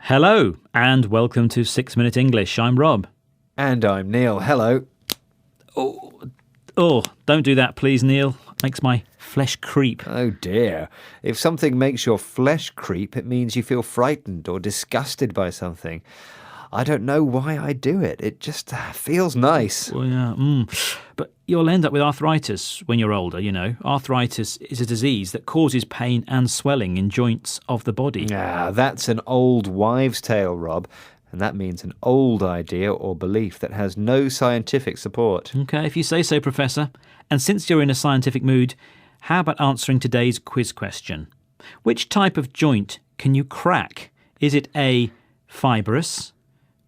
Hello, and welcome to 6 Minute English. I'm Rob. And I'm Neil. Hello. Oh, don't do that, please, Neil. Makes my flesh creep. Oh dear. If something makes your flesh creep, it means you feel frightened or disgusted by something. I don't know why I do it. It just feels nice. Well, yeah, But you'll end up with arthritis when you're older, you know. Arthritis is a disease that causes pain and swelling in joints of the body. Ah, that's an old wives' tale, Rob. And that means an old idea or belief that has no scientific support. Okay, if you say so, Professor. And since you're in a scientific mood, how about answering today's quiz question? Which type of joint can you crack? Is it A, fibrous,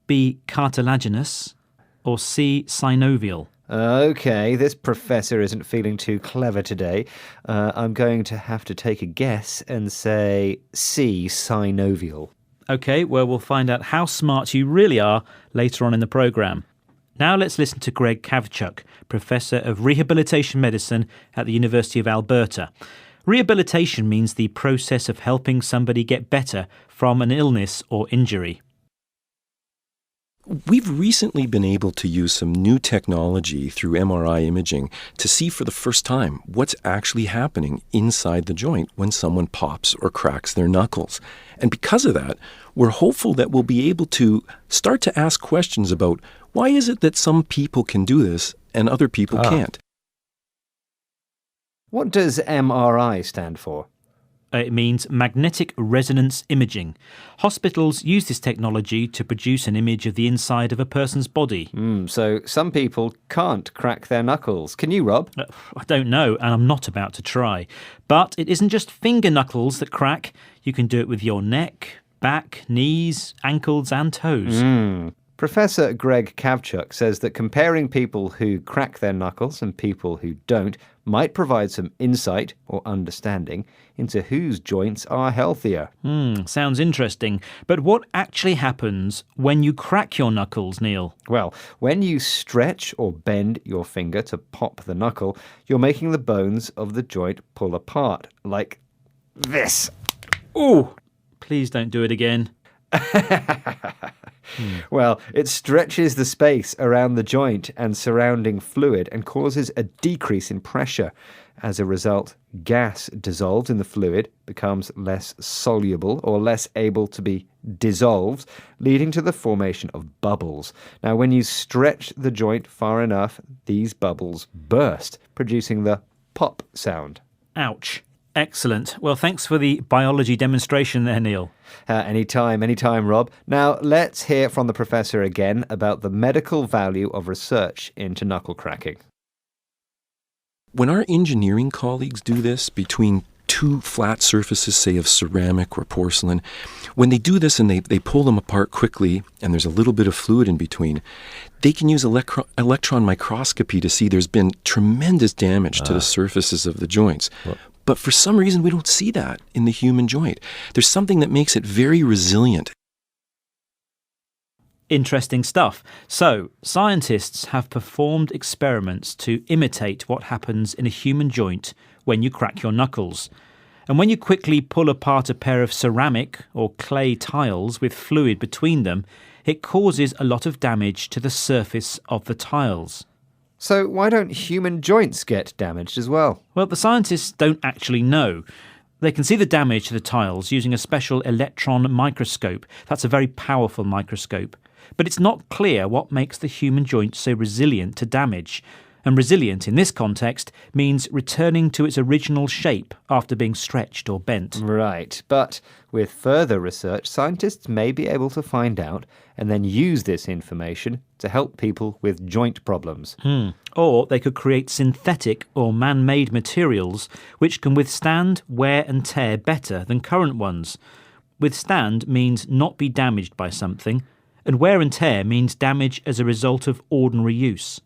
B, cartilaginous, or C, synovial? Okay, this professor isn't feeling too clever today. I'm going to have to take a guess and say C, synovial. Okay, well, we'll find out how smart you really are later on in the programme. Now let's listen to Greg Kavchuk, Professor of Rehabilitation Medicine at the University of Alberta. Rehabilitation means the process of helping somebody get better from an illness or injury. We've recently been able to use some new technology through MRI imaging to see for the first time what's actually happening inside the joint when someone pops or cracks their knuckles. And because of that, we're hopeful that we'll be able to start to ask questions about why is it that some people can do this and other people can't. What does MRI stand for? It means magnetic resonance imaging. Hospitals use this technology to produce an image of the inside of a person's body. So some people can't crack their knuckles. Can you, Rob? I don't know, and I'm not about to try. But it isn't just finger knuckles that crack. You can do it with your neck, back, knees, ankles and toes. Professor Greg Kavchuk says that comparing people who crack their knuckles and people who don't might provide some insight or understanding into whose joints are healthier. Sounds interesting. But what actually happens when you crack your knuckles, Neil? Well, when you stretch or bend your finger to pop the knuckle, you're making the bones of the joint pull apart, like this. Oh, please don't do it again. Well, it stretches the space around the joint and surrounding fluid and causes a decrease in pressure. As a result, gas dissolved in the fluid becomes less soluble or less able to be dissolved, leading to the formation of bubbles. Now, when you stretch the joint far enough, these bubbles burst, producing the pop sound. Ouch. Excellent. Well, thanks for the biology demonstration there, Neil. Anytime, Rob. Now, let's hear from the professor again about the medical value of research into knuckle cracking. When our engineering colleagues do this between two flat surfaces, say of ceramic or porcelain, when they do this and they pull them apart quickly and there's a little bit of fluid in between, they can use electron microscopy to see there's been tremendous damage to the surfaces of the joints. But for some reason, we don't see that in the human joint. There's something that makes it very resilient. Interesting stuff. So, scientists have performed experiments to imitate what happens in a human joint when you crack your knuckles. And when you quickly pull apart a pair of ceramic or clay tiles with fluid between them, it causes a lot of damage to the surface of the tiles. So why don't human joints get damaged as well? Well, the scientists don't actually know. They can see the damage to the tiles using a special electron microscope. That's a very powerful microscope. But it's not clear what makes the human joint so resilient to damage. And resilient in this context means returning to its original shape after being stretched or bent. Right, but with further research, scientists may be able to find out and then use this information to help people with joint problems. Or they could create synthetic or man-made materials which can withstand wear and tear better than current ones. Withstand means not be damaged by something, and wear and tear means damage as a result of ordinary use.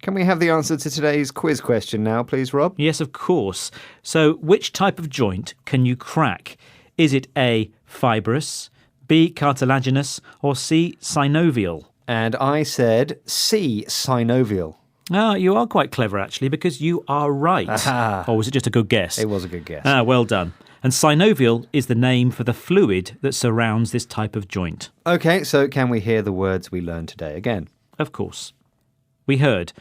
Can we have the answer to today's quiz question now, please, Rob? Yes, of course. So, which type of joint can you crack? Is it A, fibrous, B, cartilaginous, or C, synovial? And I said C, synovial. Ah, you are quite clever, actually, because you are right. Aha. Or was it just a good guess? It was a good guess. Ah, well done. And synovial is the name for the fluid that surrounds this type of joint. Okay, so can we hear the words we learned today again? Of course. We heard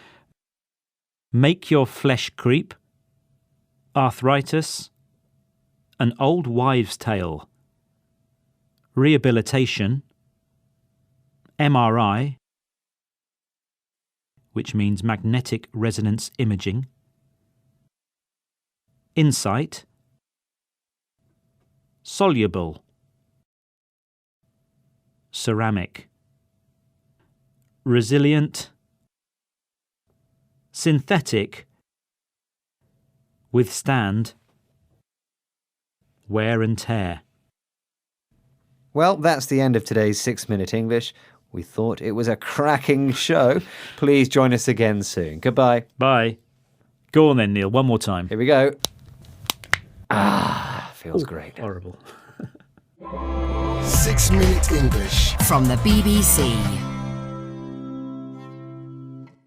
make your flesh creep, arthritis, an old wives' tale, rehabilitation, MRI, which means magnetic resonance imaging, insight, soluble, ceramic, resilient, synthetic, withstand, wear and tear. Well, that's the end of today's 6-Minute English. We thought it was a cracking show. Please join us again soon. Goodbye. Bye. Go on then, Neil, one more time. Here we go. Feels great. Horrible. 6-Minute English from the BBC.